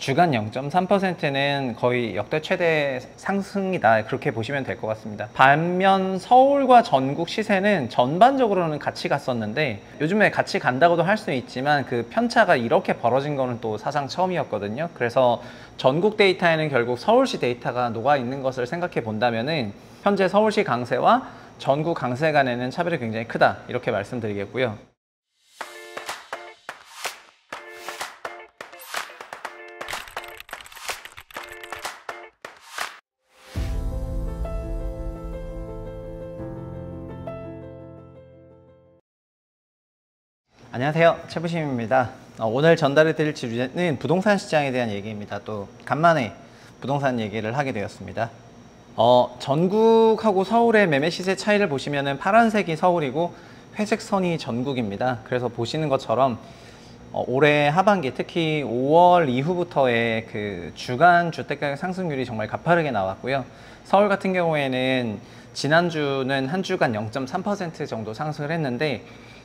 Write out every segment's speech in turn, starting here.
주간 0.3%는 거의 역대 최대 상승이다, 그렇게 보시면 될 것 같습니다. 반면 서울과 전국 시세는 전반적으로는 같이 갔었는데, 요즘에 같이 간다고도 할 수 있지만 그 편차가 이렇게 벌어진 거는 또 사상 처음이었거든요. 그래서 전국 데이터에는 결국 서울시 데이터가 녹아 있는 것을 생각해 본다면은 현재 서울시 강세와 전국 강세 간에는 차별이 굉장히 크다, 이렇게 말씀드리겠고요. 안녕하세요, 최부심입니다. 오늘 전달해 드릴 주제는 부동산 시장에 대한 얘기입니다. 또 간만에 부동산 얘기를 하게 되었습니다. 전국하고 서울의 매매 시세 차이를 보시면은 파란색이 서울이고 회색 선이 전국입니다. 그래서 보시는 것처럼 올해 하반기, 특히 5월 이후부터의 그 주간 주택가격 상승률이 정말 가파르게 나왔고요. 서울 같은 경우에는 지난주는 한 주간 0.3% 정도 상승을 했는데,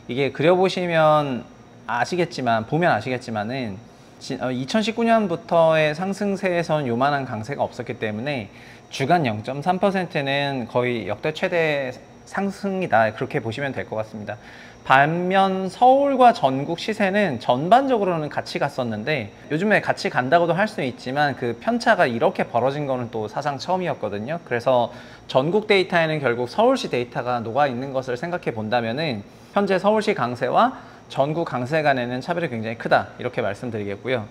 이게 그려보시면 아시겠지만, 보면 아시겠지만은 2019년부터의 상승세에선 요만한 강세가 없었기 때문에 주간 0.3%는 거의 역대 최대 상승이다, 그렇게 보시면 될 것 같습니다. 반면 서울과 전국 시세는 전반적으로는 같이 갔었는데, 요즘에 같이 간다고도 할 수 있지만 그 편차가 이렇게 벌어진 거는 또 사상 처음이었거든요. 그래서 전국 데이터에는 결국 서울시 데이터가 녹아 있는 것을 생각해 본다면은 현재 서울시 강세와 전국 강세 간에는 차별이 굉장히 크다, 이렇게 말씀드리겠고요.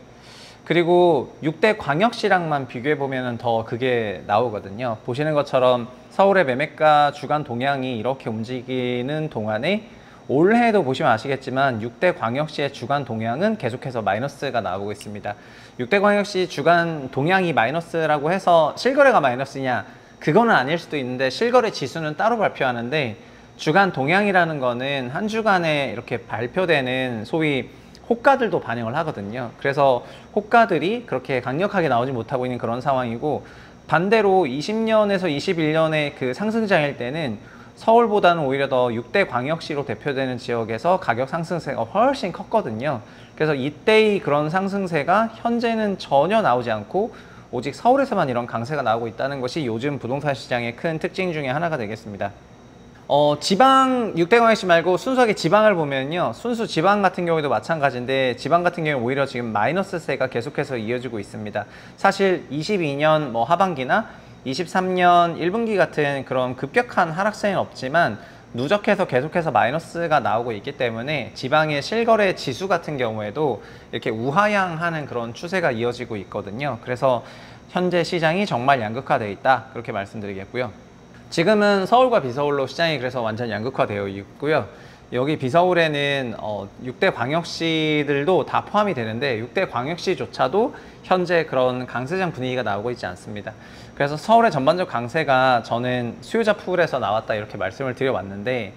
그리고 6대 광역시랑만 비교해 보면 더 그게 나오거든요. 보시는 것처럼 서울의 매매가 주간 동향이 이렇게 움직이는 동안에 올해도 보시면 아시겠지만 6대 광역시의 주간 동향은 계속해서 마이너스가 나오고 있습니다. 6대 광역시 주간 동향이 마이너스라고 해서 실거래가 마이너스냐, 그거는 아닐 수도 있는데, 실거래 지수는 따로 발표하는데 주간 동향이라는 거는 한 주간에 이렇게 발표되는 소위 호가들도 반영을 하거든요. 그래서 호가들이 그렇게 강력하게 나오지 못하고 있는 그런 상황이고, 반대로 20년에서 21년의 그 상승장일 때는 서울보다는 오히려 더 6대 광역시로 대표되는 지역에서 가격 상승세가 훨씬 컸거든요. 그래서 이때의 그런 상승세가 현재는 전혀 나오지 않고 오직 서울에서만 이런 강세가 나오고 있다는 것이 요즘 부동산 시장의 큰 특징 중에 하나가 되겠습니다. 지방 6대 광역시 말고 순수하게 지방을 보면요, 순수 지방 같은 경우에도 마찬가지인데, 지방 같은 경우에 오히려 지금 마이너스세가 계속해서 이어지고 있습니다. 사실 22년 하반기나 23년 1분기 같은 그런 급격한 하락세는 없지만 누적해서 계속해서 마이너스가 나오고 있기 때문에 지방의 실거래 지수 같은 경우에도 이렇게 우하향하는 그런 추세가 이어지고 있거든요. 그래서 현재 시장이 정말 양극화되어 있다, 그렇게 말씀드리겠고요. 지금은 서울과 비서울로 시장이 그래서 완전 양극화되어 있고요. 여기 비서울에는 6대 광역시들도 다 포함이 되는데 6대 광역시조차도 현재 그런 강세장 분위기가 나오고 있지 않습니다. 그래서 서울의 전반적 강세가 저는 수요자 풀에서 나왔다, 이렇게 말씀을 드려왔는데,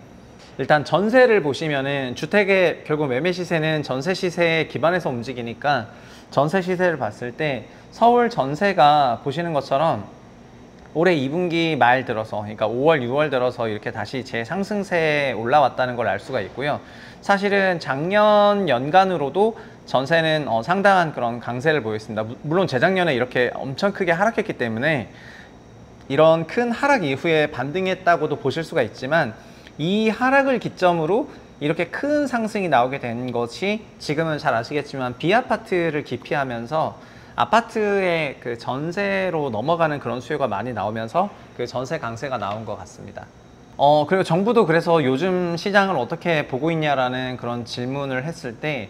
일단 전세를 보시면은 주택의 결국 매매 시세는 전세 시세에 기반해서 움직이니까 전세 시세를 봤을 때 서울 전세가 보시는 것처럼 올해 2분기 말 들어서, 그러니까 5월, 6월 들어서 이렇게 다시 재상승세에 올라왔다는 걸 알 수가 있고요. 사실은 작년 연간으로도 전세는 상당한 그런 강세를 보였습니다. 물론 재작년에 이렇게 엄청 크게 하락했기 때문에 이런 큰 하락 이후에 반등했다고도 보실 수가 있지만, 이 하락을 기점으로 이렇게 큰 상승이 나오게 된 것이 지금은 잘 아시겠지만 비아파트를 기피하면서 아파트의 그 전세로 넘어가는 그런 수요가 많이 나오면서 그 전세 강세가 나온 것 같습니다. 그리고 정부도 그래서 요즘 시장을 어떻게 보고 있냐라는 그런 질문을 했을 때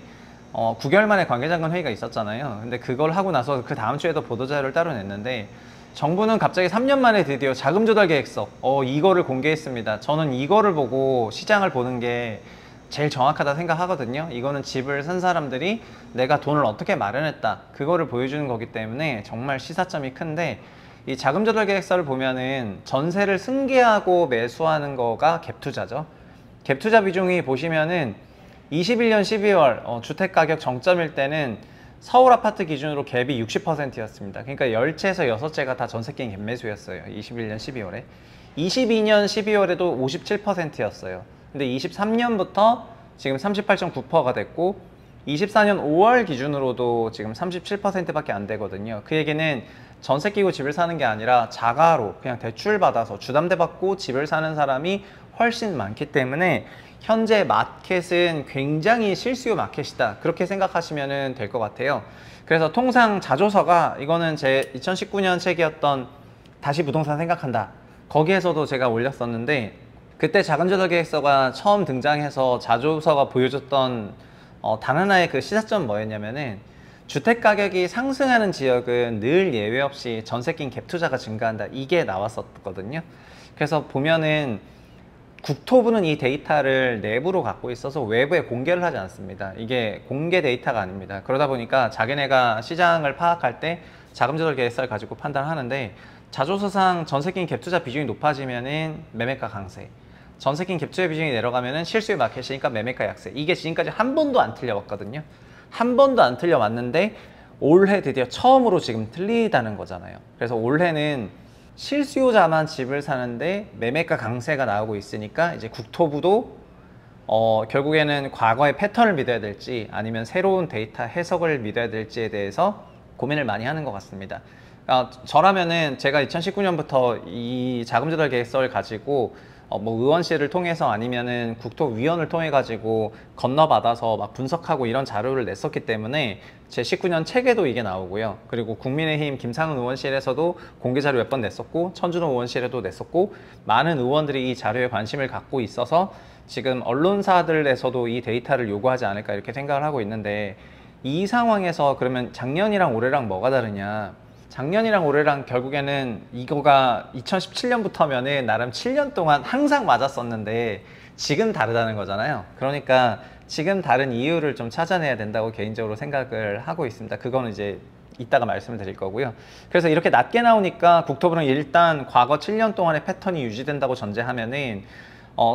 9개월 만에 관계장관 회의가 있었잖아요. 근데 그걸 하고 나서 그 다음 주에도 보도자료를 따로 냈는데, 정부는 갑자기 3년 만에 드디어 자금조달계획서 이거를 공개했습니다. 저는 이거를 보고 시장을 보는 게 제일 정확하다 생각하거든요. 이거는 집을 산 사람들이 내가 돈을 어떻게 마련했다, 그거를 보여주는 거기 때문에 정말 시사점이 큰데, 이 자금조달 계획서를 보면은 전세를 승계하고 매수하는 거가 갭투자죠. 갭투자 비중이 보시면은 21년 12월 주택가격 정점일 때는 서울 아파트 기준으로 갭이 60%였습니다. 그러니까 10채에서 6채가 다 전세계인 갭 매수였어요. 21년 12월에. 22년 12월에도 57%였어요. 근데 23년부터 지금 38.9%가 됐고, 24년 5월 기준으로도 지금 37%밖에 안 되거든요. 그 얘기는 전세 끼고 집을 사는 게 아니라 자가로 그냥 대출 받아서 주담대 받고 집을 사는 사람이 훨씬 많기 때문에 현재 마켓은 굉장히 실수요 마켓이다, 그렇게 생각하시면 될 것 같아요. 그래서 통상 자조서가, 이거는 제 2019년 책이었던 다시 부동산 생각한다, 거기에서도 제가 올렸었는데, 그때 자금조달계획서가 처음 등장해서 자조서가 보여줬던 단 하나의 그 시사점 뭐였냐면은, 주택가격이 상승하는 지역은 늘 예외 없이 전세 낀 갭 투자가 증가한다, 이게 나왔었거든요. 그래서 보면은 국토부는 이 데이터를 내부로 갖고 있어서 외부에 공개를 하지 않습니다. 이게 공개 데이터가 아닙니다. 그러다 보니까 자기네가 시장을 파악할 때 자금조달 계획서를 가지고 판단하는데, 자조서상 전세 낀 갭 투자 비중이 높아지면은 매매가 강세, 전세 낀 갭 투자 비중이 내려가면은 실수요 마켓이니까 매매가 약세, 이게 지금까지 한 번도 안 틀려왔거든요. 한 번도 안 틀려왔는데 올해 드디어 처음으로 지금 틀리다는 거잖아요. 그래서 올해는 실수요자만 집을 사는데 매매가 강세가 나오고 있으니까 이제 국토부도 결국에는 과거의 패턴을 믿어야 될지 아니면 새로운 데이터 해석을 믿어야 될지에 대해서 고민을 많이 하는 것 같습니다. 저라면은 제가 2019년부터 이 자금조달 계획서를 가지고 뭐 의원실을 통해서 아니면은 국토위원을 통해 가지고 건너받아서 막 분석하고 이런 자료를 냈었기 때문에 제 19년 책에도 이게 나오고요. 그리고 국민의힘 김상훈 의원실에서도 공개 자료 몇 번 냈었고, 천준호 의원실에도 냈었고, 많은 의원들이 이 자료에 관심을 갖고 있어서 지금 언론사들에서도 이 데이터를 요구하지 않을까 이렇게 생각을 하고 있는데, 이 상황에서 그러면 작년이랑 올해랑 뭐가 다르냐? 작년이랑 올해랑 결국에는 이거가 2017년부터면은 나름 7년 동안 항상 맞았었는데 지금 다르다는 거잖아요. 그러니까 지금 다른 이유를 좀 찾아내야 된다고 개인적으로 생각을 하고 있습니다. 그거는 이제 이따가 말씀을 드릴 거고요. 그래서 이렇게 낮게 나오니까 국토부는 일단 과거 7년 동안의 패턴이 유지된다고 전제하면은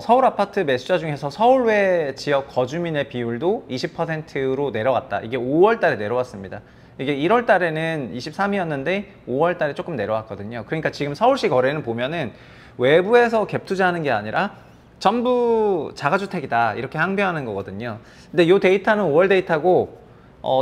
서울 아파트 매수자 중에서 서울 외 지역 거주민의 비율도 20%로 내려갔다. 이게 5월 달에 내려왔습니다. 이게 1월 달에는 23이었는데 5월 달에 조금 내려왔거든요. 그러니까 지금 서울시 거래는 보면은 외부에서 갭 투자하는 게 아니라 전부 자가주택이다, 이렇게 항변하는 거거든요. 근데 이 데이터는 5월 데이터고,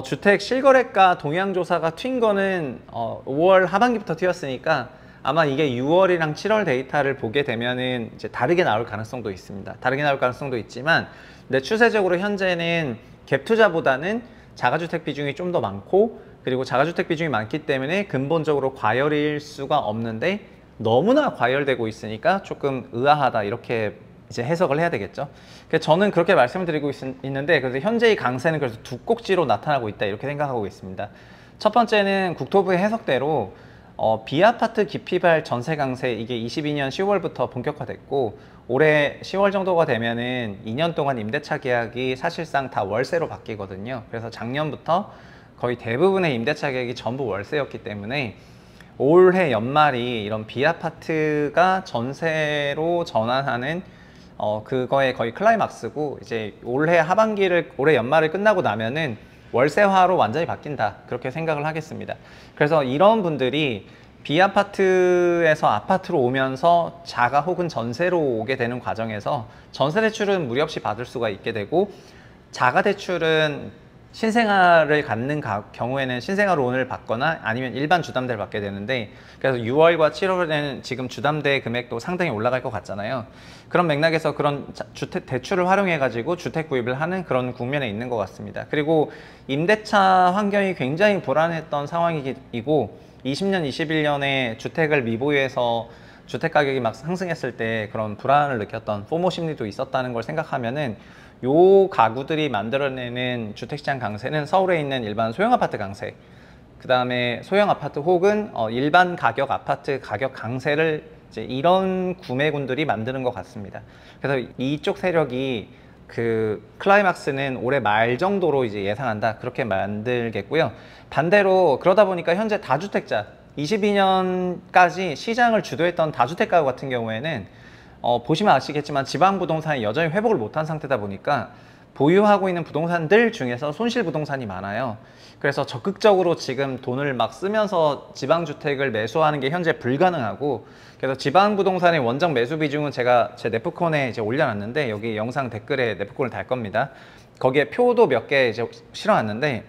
주택 실거래가 동향조사가 튄 거는 5월 하반기부터 튀었으니까 아마 이게 6월이랑 7월 데이터를 보게 되면은 이제 다르게 나올 가능성도 있습니다. 다르게 나올 가능성도 있지만, 근데 추세적으로 현재는 갭 투자보다는 자가주택 비중이 좀 더 많고, 그리고 자가주택 비중이 많기 때문에 근본적으로 과열일 수가 없는데 너무나 과열되고 있으니까 조금 의아하다, 이렇게 이제 해석을 해야 되겠죠. 그래서 저는 그렇게 말씀을 드리고 있는데, 그래서 현재의 강세는 그래서 두 꼭지로 나타나고 있다, 이렇게 생각하고 있습니다. 첫 번째는 국토부의 해석대로 비아파트 기피발 전세 강세, 이게 22년 10월부터 본격화됐고, 올해 10월 정도가 되면은 2년 동안 임대차 계약이 사실상 다 월세로 바뀌거든요. 그래서 작년부터 거의 대부분의 임대차 계약이 전부 월세였기 때문에 올해 연말이 이런 비아파트가 전세로 전환하는 그거의 거의 클라이막스고, 이제 올해 연말을 끝나고 나면은 월세화로 완전히 바뀐다, 그렇게 생각을 하겠습니다. 그래서 이런 분들이 비아파트에서 아파트로 오면서 자가 혹은 전세로 오게 되는 과정에서 전세 대출은 무리 없이 받을 수가 있게 되고, 자가 대출은 신생아를 갖는 경우에는 신생아론을 받거나 아니면 일반 주담대를 받게 되는데, 그래서 6월과 7월에는 지금 주담대 금액도 상당히 올라갈 것 같잖아요. 그런 맥락에서 그런 주택 대출을 활용해 가지고 주택 구입을 하는 그런 국면에 있는 것 같습니다. 그리고 임대차 환경이 굉장히 불안했던 상황이고, 20년, 21년에 주택을 미보유해서 주택 가격이 막 상승했을 때 그런 불안을 느꼈던 포모 심리도 있었다는 걸 생각하면은, 요 가구들이 만들어내는 주택시장 강세는 서울에 있는 일반 소형 아파트 강세, 그 다음에 소형 아파트 혹은 일반 가격 아파트 가격 강세를 이제 이런 구매군들이 만드는 것 같습니다. 그래서 이쪽 세력이 그 클라이막스는 올해 말 정도로 이제 예상한다, 그렇게 만들겠고요. 반대로 그러다 보니까 현재 다주택자, 22년까지 시장을 주도했던 다주택 가구 같은 경우에는 보시면 아시겠지만 지방 부동산이 여전히 회복을 못한 상태다 보니까 보유하고 있는 부동산들 중에서 손실 부동산이 많아요. 그래서 적극적으로 지금 돈을 막 쓰면서 지방주택을 매수하는 게 현재 불가능하고, 그래서 지방 부동산의 원정 매수 비중은 제가 제 네프콘에 이제 올려놨는데, 여기 영상 댓글에 네프콘을 달 겁니다. 거기에 표도 몇 개 이제 실어놨는데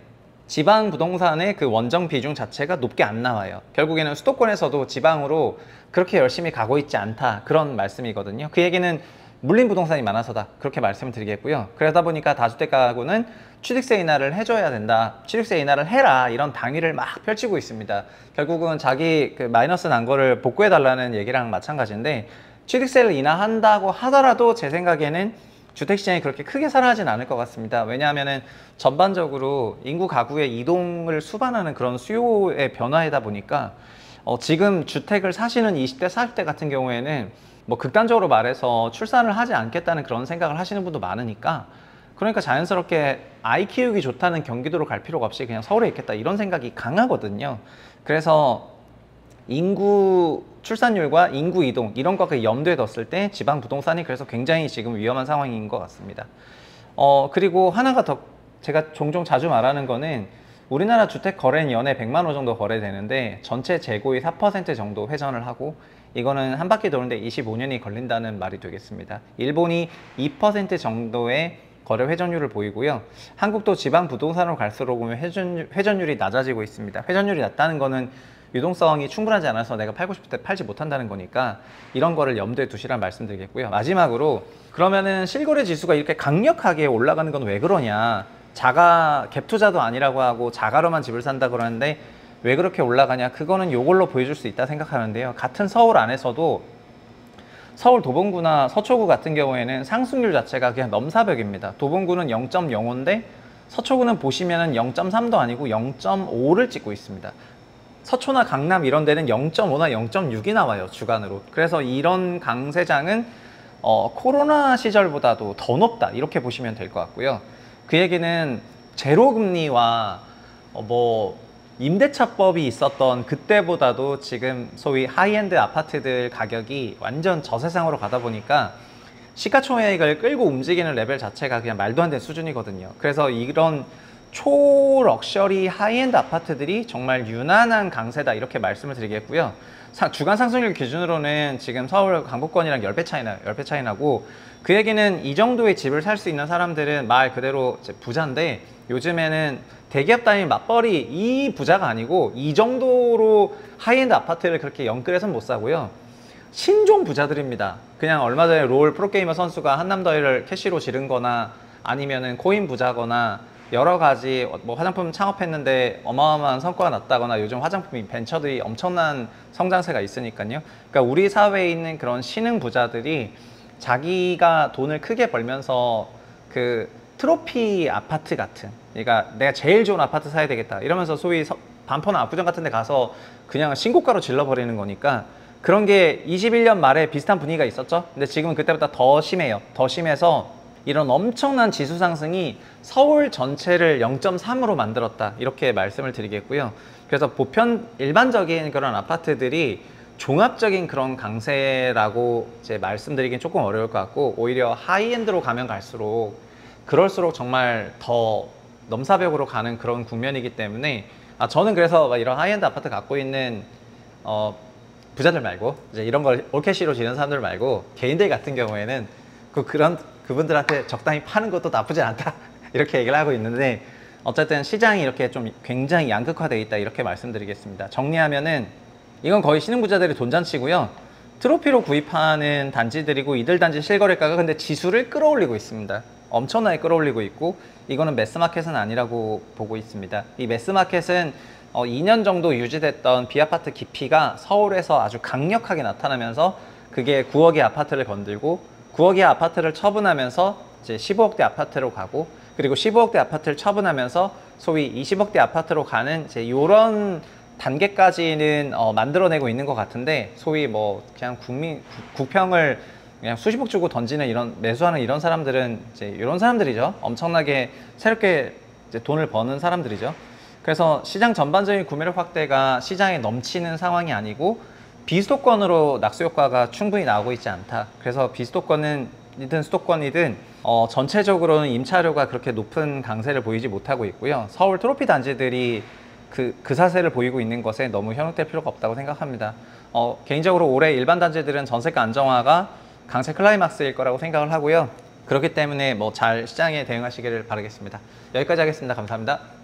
지방 부동산의 그 원정 비중 자체가 높게 안 나와요. 결국에는 수도권에서도 지방으로 그렇게 열심히 가고 있지 않다, 그런 말씀이거든요. 그 얘기는 물린 부동산이 많아서다, 그렇게 말씀을 드리겠고요. 그러다 보니까 다주택 가구는 취득세 인하를 해줘야 된다, 취득세 인하를 해라, 이런 당위를 막 펼치고 있습니다. 결국은 자기 그 마이너스 난 거를 복구해 달라는 얘기랑 마찬가지인데, 취득세를 인하한다고 하더라도 제 생각에는 주택시장이 그렇게 크게 살아나진 않을 것 같습니다. 왜냐하면 전반적으로 인구 가구의 이동을 수반하는 그런 수요의 변화이다 보니까 지금 주택을 사시는 20대, 40대 같은 경우에는 뭐 극단적으로 말해서 출산을 하지 않겠다는 그런 생각을 하시는 분도 많으니까, 그러니까 자연스럽게 아이 키우기 좋다는 경기도로 갈 필요가 없이 그냥 서울에 있겠다, 이런 생각이 강하거든요. 그래서 인구 출산율과 인구 이동 이런 것을 염두에 뒀을 때 지방 부동산이 그래서 굉장히 지금 위험한 상황인 것 같습니다. 그리고 하나가 더 제가 종종 자주 말하는 거는, 우리나라 주택 거래는 연에 100만 호 정도 거래되는데 전체 재고의 4% 정도 회전을 하고, 이거는 한 바퀴 도는데 25년이 걸린다는 말이 되겠습니다. 일본이 2% 정도의 거래 회전율을 보이고요. 한국도 지방 부동산으로 갈수록 보면 회전율이 낮아지고 있습니다. 회전율이 낮다는 거는 유동성이 충분하지 않아서 내가 팔고 싶을 때 팔지 못한다는 거니까, 이런 거를 염두에 두시란 말씀드리겠고요. 마지막으로, 그러면은 실거래 지수가 이렇게 강력하게 올라가는 건 왜 그러냐, 자가 갭 투자도 아니라고 하고 자가로만 집을 산다 그러는데 왜 그렇게 올라가냐, 그거는 이걸로 보여줄 수 있다 생각하는데요. 같은 서울 안에서도 서울 도봉구나 서초구 같은 경우에는 상승률 자체가 그냥 넘사벽입니다. 도봉구는 0.05인데 서초구는 보시면은 0.3도 아니고 0.5를 찍고 있습니다. 서초나 강남 이런 데는 0.5나 0.6이 나와요, 주간으로. 그래서 이런 강세장은 코로나 시절보다도 더 높다, 이렇게 보시면 될 것 같고요. 그 얘기는 제로금리와 임대차법이 있었던 그때보다도 지금 소위 하이엔드 아파트들 가격이 완전 저세상으로 가다 보니까 시가총액을 끌고 움직이는 레벨 자체가 그냥 말도 안 되는 수준이거든요. 그래서 이런 초럭셔리 하이엔드 아파트들이 정말 유난한 강세다, 이렇게 말씀을 드리겠고요. 주간 상승률 기준으로는 지금 서울 강북권이랑 10배 차이 나고, 그 얘기는 이 정도의 집을 살 수 있는 사람들은 말 그대로 부자인데, 요즘에는 대기업 단위 맞벌이 이 부자가 아니고 이 정도로 하이엔드 아파트를 그렇게 영끌해서는 못 사고요. 신종 부자들입니다. 그냥 얼마 전에 롤 프로게이머 선수가 한남더위를 캐시로 지른 거나, 아니면은 코인 부자거나, 여러 가지 뭐 화장품 창업했는데 어마어마한 성과가 났다거나, 요즘 화장품 벤처들이 엄청난 성장세가 있으니까요. 그러니까 우리 사회에 있는 그런 신흥 부자들이 자기가 돈을 크게 벌면서 그 트로피 아파트 같은, 그러니까 내가 제일 좋은 아파트 사야 되겠다 이러면서 소위 반포나 압구정 같은 데 가서 그냥 신고가로 질러버리는 거니까, 그런 게 21년 말에 비슷한 분위기가 있었죠. 근데 지금은 그때보다 더 심해요. 더 심해서 이런 엄청난 지수 상승이 서울 전체를 0.3으로 만들었다, 이렇게 말씀을 드리겠고요. 그래서 일반적인 그런 아파트들이 종합적인 그런 강세라고 이제 말씀드리긴 조금 어려울 것 같고, 오히려 하이엔드로 가면 갈수록 그럴수록 정말 더 넘사벽으로 가는 그런 국면이기 때문에, 저는 그래서 이런 하이엔드 아파트 갖고 있는 부자들 말고, 이제 이런 걸 올캐시로 지는 사람들 말고 개인들 같은 경우에는 그분들한테 적당히 파는 것도 나쁘지 않다 이렇게 얘기를 하고 있는데, 어쨌든 시장이 이렇게 좀 굉장히 양극화되어 있다, 이렇게 말씀드리겠습니다. 정리하면은 이건 거의 신흥부자들의 돈잔치고요. 트로피로 구입하는 단지들이고, 이들 단지 실거래가가 근데 지수를 끌어올리고 있습니다. 엄청나게 끌어올리고 있고, 이거는 매스마켓은 아니라고 보고 있습니다. 이 매스마켓은 2년 정도 유지됐던 비아파트 기피가 서울에서 아주 강력하게 나타나면서, 그게 9억의 아파트를 건들고 9억의 아파트를 처분하면서 이제 15억대 아파트로 가고, 그리고 15억대 아파트를 처분하면서 소위 20억대 아파트로 가는 이제 이런 단계까지는 만들어내고 있는 것 같은데, 소위 뭐 그냥 국평을 그냥 수십억 주고 던지는 이런 매수하는 이런 사람들은 이제 이런 사람들이죠. 엄청나게 새롭게 이제 돈을 버는 사람들이죠. 그래서 시장 전반적인 구매력 확대가 시장에 넘치는 상황이 아니고, 비수도권으로 낙수 효과가 충분히 나오고 있지 않다. 그래서 비수도권이든 수도권이든 전체적으로는 임차료가 그렇게 높은 강세를 보이지 못하고 있고요. 서울 트로피 단지들이 그 사세를 보이고 있는 것에 너무 현혹될 필요가 없다고 생각합니다. 개인적으로 올해 일반 단지들은 전세가 안정화가 강세 클라이막스일 거라고 생각을 하고요. 그렇기 때문에 뭐 잘 시장에 대응하시기를 바라겠습니다. 여기까지 하겠습니다. 감사합니다.